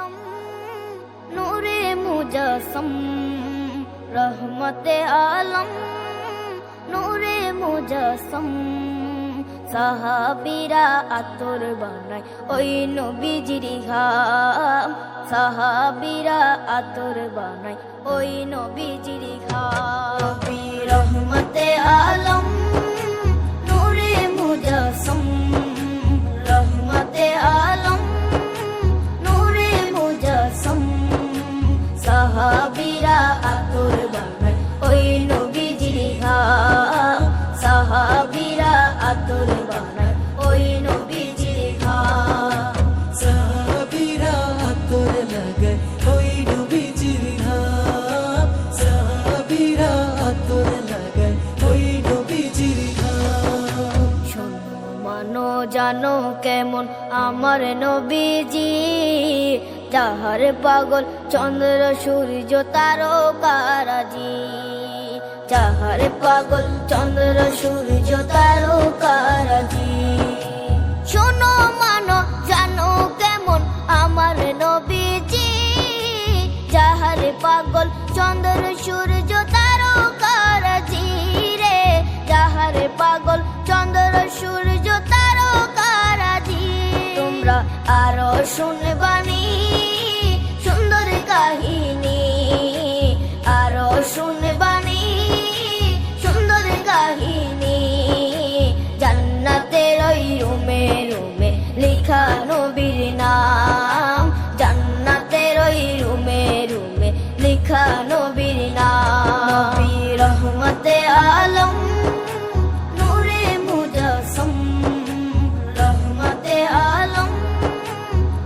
आलम नूरे मुजस्सम रहमते आलम नूरे मुजस्सम সাহাবীরা আতর বানায় ওই নবীজির ঘাম সাহাবীরা আতর বানায় ওই নবীজির ঘাম নবী রহমতে আলম নূরে মুজস্সম রহমতে আলম নূরে মুজস্সম সাহাবীরা আতর বানায় ওই নবীজির ঘাম সাহাবীরা আতর বানায় ওই নবীজির ঘাম সাহাবীরা আতর লাগায় ওই নবীজির ঘাম সাহাবীরা আতর লাগায় ওই নবীজির ঘাম শোনো মানো জানো কেমন আমার নবীজি যাহার পাগল চন্দ্র সূর্য তারকারাজি যাহার পাগল চন্দ্র সূর্য তারকারাজি শোনো মানো জানো কেমন আমার নবীজি যাহার পাগল চন্দ্র সূর্য তারকারাজি রে যাহার পাগল চন্দ্র সূর্য তারকারাজি তোমরা আরো শুনবানি সুন্দর কাহিনী আরো শুনবানি সুন্দর কাহিনী জান্নাতের ওই রুমে রুমে লেখা নবীর নাম জান্নাতের ওই রুমে রুমে লেখা নবীর নাম নবী রহমতে আলম নূরে মুজস্সম রহমতে আলম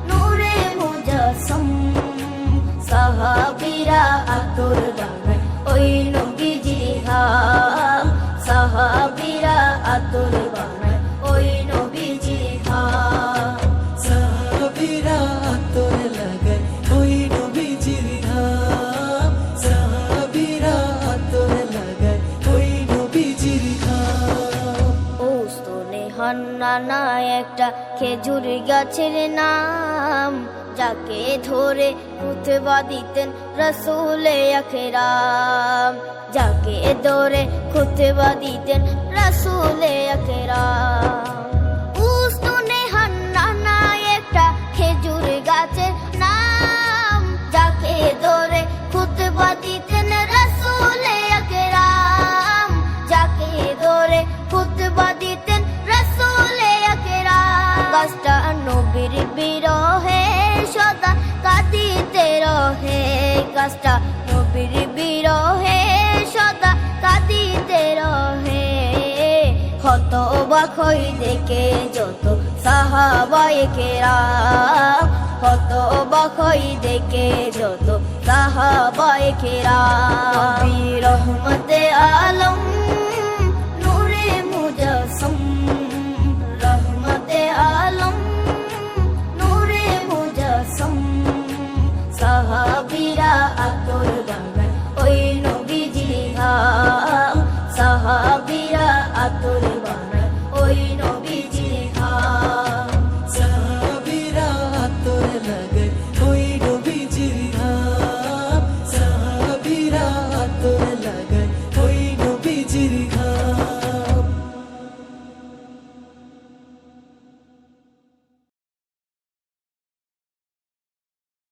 নূরে মুজস্সম সাহাবীরা আতর বানায় ওই নবীজির ঘাম সাহাবীরা আতর বানায় ওই নবীজির ঘাম সাহাবীরা আতর লাগায় ওই নবীজির ঘাম সাহাবীরা আতর লাগায় ওই নবীজির ঘাম ও স্তনে হান্নানা একটা খেজুর গাছের নাম যাকে ধরে খুতবা দিতেন রাসূলে আকরাম যাকে ধরে খুতবা দিতেন রাসূলে আকরাম উস্তনে হান্নানা একটা খেজুর গাছের নাম যাকে ধরে খুতবা দিতেন রাসূলে আকরাম যাকে ধরে খুতবা দিতেন রাসূলে আকরাম গাছটা নবীর বিরহে সদা কাঁদিতে রহে গাছটা নবীর বিরহে সদা কাঁদিতে রহে হত অবাক হই দেখে যত সাহাবায়ে কেরাম হত অবাক হই দেখে যত সাহাবায়ে কেরাম নবী রহমতে আলম নূরে মুজস্সম রহমতে আলম নূরে মুজস্সম সাহাবীরা আতর বানায় ওই নবীজির ঘাম সাহাবীরা আতর বানায় ওই নবীজির ঘাম সাহাবীরা আতর লাগায়